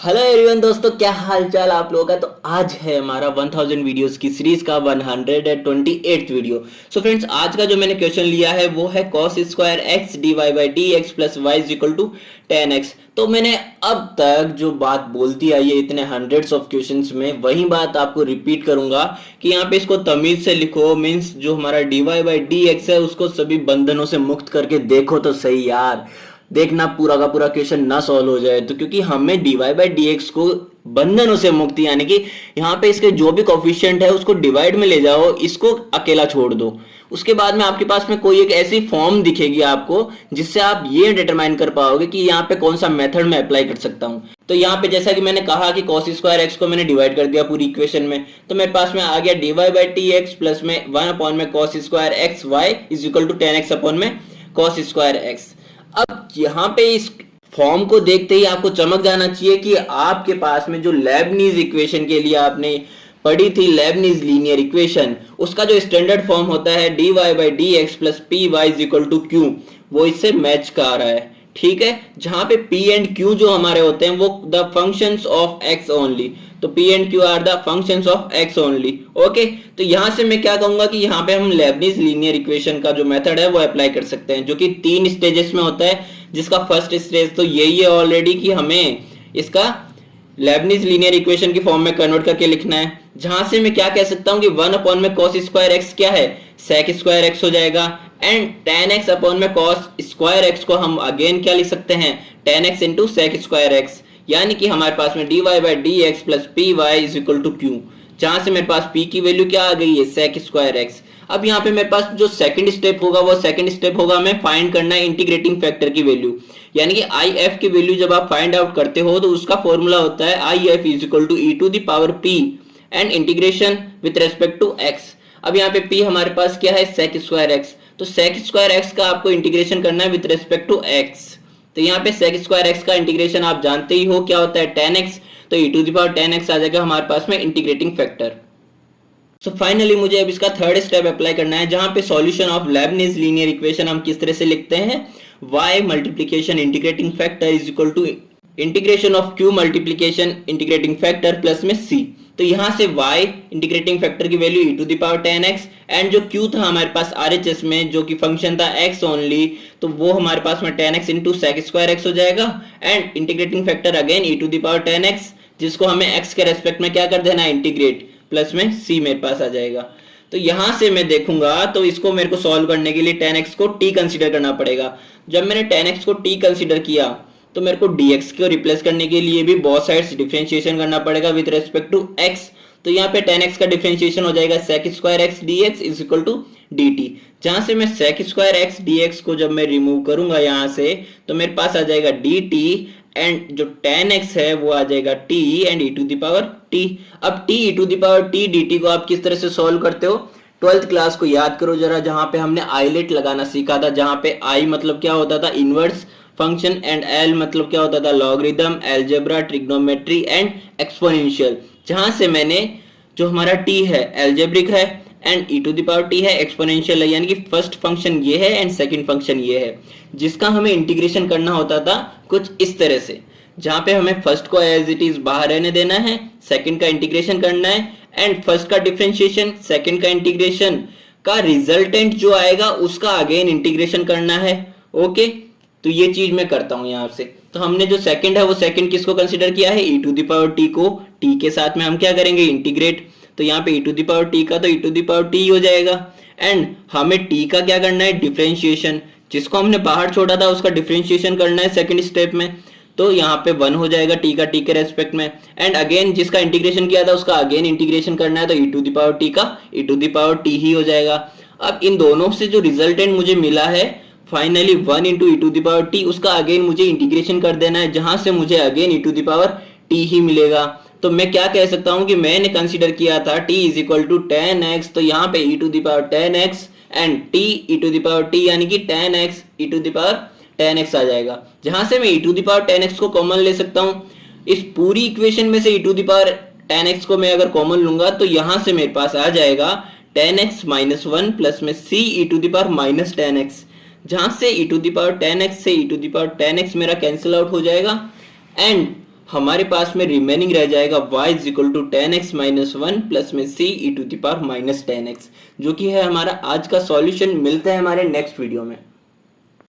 Hello everyone दोस्तों, क्या हाल चाल आप लोगों का। तो आज है हमारा 1000 वीडियोस की सीरीज का 128th वीडियो। सो फ्रेंड्स, आज का जो मैंने क्वेश्चन लिया है वो है cos square x d y by d x plus y is equal to 10x। तो मैंने अब तक जो बात बोलती आई है इतने हंड्रेड्स ऑफ क्वेश्चंस में, वही बात आपको रिपीट करूंगा कि यहाँ पे इसको तमीज से लिखो। मीन्स जो हमारा d y by d x है उसको सभी बंधनों से मुक्त करके देखो तो सही यार। देखना पूरा का पूरा क्वेश्चन ना सॉल्व हो जाए तो, क्योंकि हमें dy बाई डी एक्स को बंधनों से मुक्ति, यानी कि यहाँ पे इसके जो भी कोफिशिएंट है उसको डिवाइड में ले जाओ, इसको अकेला छोड़ दो। उसके बाद में आपके पास में कोई एक ऐसी फॉर्म दिखेगी आपको जिससे आप ये डिटरमाइन कर पाओगे कि यहाँ पे कौन सा मेथड मैं अप्लाई कर सकता हूँ। तो यहाँ पे जैसा कि मैंने कहा कि cos स्क्वायर एक्स को मैंने डिवाइड कर दिया पूरी इक्वेशन में, तो मेरे पास में आ गया dy by t x plus में 1 अपॉन में cos square x y is equal to 10x upon में cos स्क्वायर एक्स। अब यहाँ पे इस फॉर्म को देखते ही आपको चमक जाना चाहिए कि आपके पास में जो लेबनीज इक्वेशन के लिए आपने पढ़ी थी, लेबनीज लीनियर इक्वेशन, उसका जो स्टैंडर्ड फॉर्म होता है dy by d x plus p y is equal to q, वो इससे मैच का आ रहा है। ठीक है, जहां पे p एंड q जो हमारे होते हैं वो the functions of x only, तो p and q are the functions of x only. Okay, तो यहां से मैं क्या कहूंगा कि यहाँ पे हम लेबनीज लीनियर इक्वेशन का जो मेथड है वो अप्लाई कर सकते हैं, जो कि 3 स्टेजेस में होता है। जिसका फर्स्ट स्टेज तो यही है ऑलरेडी कि हमें इसका लेबनीज लीनियर इक्वेशन की फॉर्म में कन्वर्ट करके लिखना है, जहां से मैं क्या कह सकता हूं कि 1 अपॉन में cos स्क्वायर एक्स क्या है, sec स्क्वायर एक्स हो जाएगा, एंड tan x अपॉन में cos स्क्वायर एक्स को हम अगेन क्या लिख सकते हैं, tan x into sec square x, यानी कि हमारे पास में dy by d x plus p y is equal to q, जहां से मेरे पास p की वैल्यू क्या आ गई है, sec स्क्वायर एक्स। अब यहाँ पे मेरे पास जो सेकंड स्टेप होगा वो सेकंड स्टेप होगा हमें फाइंड करना है इंटीग्रेटिंग फैक्टर की वैल्यू, यानी कि आई एफ की वैल्यू जब आप फाइंड आउट करते हो तो उसका फॉर्मूला होता है I F is equal to e to the power p and integration with respect to x. अब यहाँ पे p हमारे पास क्या है, sec स्क्वायर एक्स, तो sec स्क्वायर एक्स का आपको इंटीग्रेशन करना है विथ रेस्पेक्ट टू x। तो यहाँ पे sec स्क्वायर एक्स का इंटीग्रेशन आप जानते ही हो क्या होता है, tan x, तो e to the power tan x आ जाएगा हमारे पास में इंटीग्रेटिंग फैक्टर। सो फाइनली मुझे अब इसका थर्ड स्टेप अप्लाई करना है, जहां पे solution of Leibniz linear equation हम किस तरह से लिखते हैं, y multiplication integrating factor is equal to integration of q multiplication integrating factor plus में c। तो यहां से y इंटीग्रेटिंग फैक्टर की value e to the power 10x, and जो q था हमारे पास RHS में जो कि फंक्शन था x ओनली, तो वो हमारे पास में 10x into sec square x हो जाएगा, and integrating factor again e to the power 10x, जिसको हमें x के रेस्पेक्ट में क्या कर देना है, इंटीग्रेट, प्लस में c मेरे पास आ जाएगा। तो यहां से मैं देखूंगा तो इसको मेरे को सॉल्व करने के लिए 10x को t कंसीडर करना पड़ेगा। जब मैंने 10x को t कंसीडर किया तो मेरे को dx को रिप्लेस करने के लिए भी बोथ साइड्स डिफरेंशिएशन करना पड़ेगा विद रेस्पेक्ट टू x। तो यहाँ पे 10x का डिफरेंशिएशन हो जाएगा sec square x dx is equal to dt, जहां से मैं sec स्क्वायर एक्स dx को जब मैं रिमूव करूंगा यहाँ से तो मेरे पास आ जाएगा dt, एंड जो tan x है वो आ जाएगा t and e to the power t। अब t e to the power t dt को आप किस तरह से सॉल्व करते हो, 12th क्लास को याद करो जरा, जहां पे हमने आइलेट लगाना सीखा था, जहां पे i मतलब क्या होता था, इनवर्स फंक्शन, एंड l मतलब क्या होता था, logarithm, algebra, trigonometry and exponential. जहां से मैंने जो हमारा t है अलजेब्रिक है and e to the power t है एक्सपोनेंशियल है, यानी कि फर्स्ट फंक्शन ये है एंड सेकंड फंक्शन ये है, जिसका हमें इंटीग्रेशन करना होता था कुछ इस तरह से, जहां पे हमें फर्स्ट को एज इट इज बाहर रहने देना है, सेकंड का इंटीग्रेशन करना है, एंड फर्स्ट का डिफरेंशिएशन, सेकंड का इंटीग्रेशन का रिजल्टेंट जो आएगा उसका अगेन इंटीग्रेशन करना है। ओके, तो ये चीज मैं करता हूं यहां से। तो हमने जो सेकंड है वो सेकंड किसको कंसीडर किया है, e to the power t को, t के साथ में हम क्या करेंगे, इंटीग्रेट, तो यहाँ पे e to the power t का तो e to the power t हो जाएगा, एंड हमें t का क्या करना है, डिफरेंशिएशन, जिसको हमने बाहर छोड़ा था उसका डिफरेंशिएशन करना है सेकंड स्टेप में, तो यहाँ पे 1 हो जाएगा t का t के रेस्पेक्ट में, एंड अगेन जिसका इंटीग्रेशन किया था उसका अगेन इंटीग्रेशन करना है, तो e to the power t का e to the power t ही हो जाएगा। अब इन दोनों से जो रिजल्टेंट मुझे मिला है finally 1 into e to the power t, उसका अगेन मुझे इंटीग्रेशन कर देना है, जहां से मुझे again e to the power t ही मिलेगा। तो मैं क्या कह सकता हूं कि मैंने कंसीडर किया था t is equal to 10x, तो यहाँ पे e to the power 10x and t e to the power t यानी कि 10x e to the power 10x आ जाएगा, जहां से मैं e to the power 10x को कॉमन ले सकता हूं। इस पूरी इक्वेशन में से e to the power 10x को मैं अगर कॉमन लूंगा तो यहां से मेरे पास आ जाएगा 10x माइनस 1 प्लस में c e to the power minus 10x, जहां से e to the power 10x से e to the power 10x मेरा कैंसिल आउट हो जाएगा, एंड हमारे पास में रिमेनिंग रह जाएगा y is equal to 10x minus 1 plus में c e to the power minus 10x, जो कि है हमारा आज का सॉल्यूशन। मिलते हैं हमारे नेक्स्ट वीडियो में।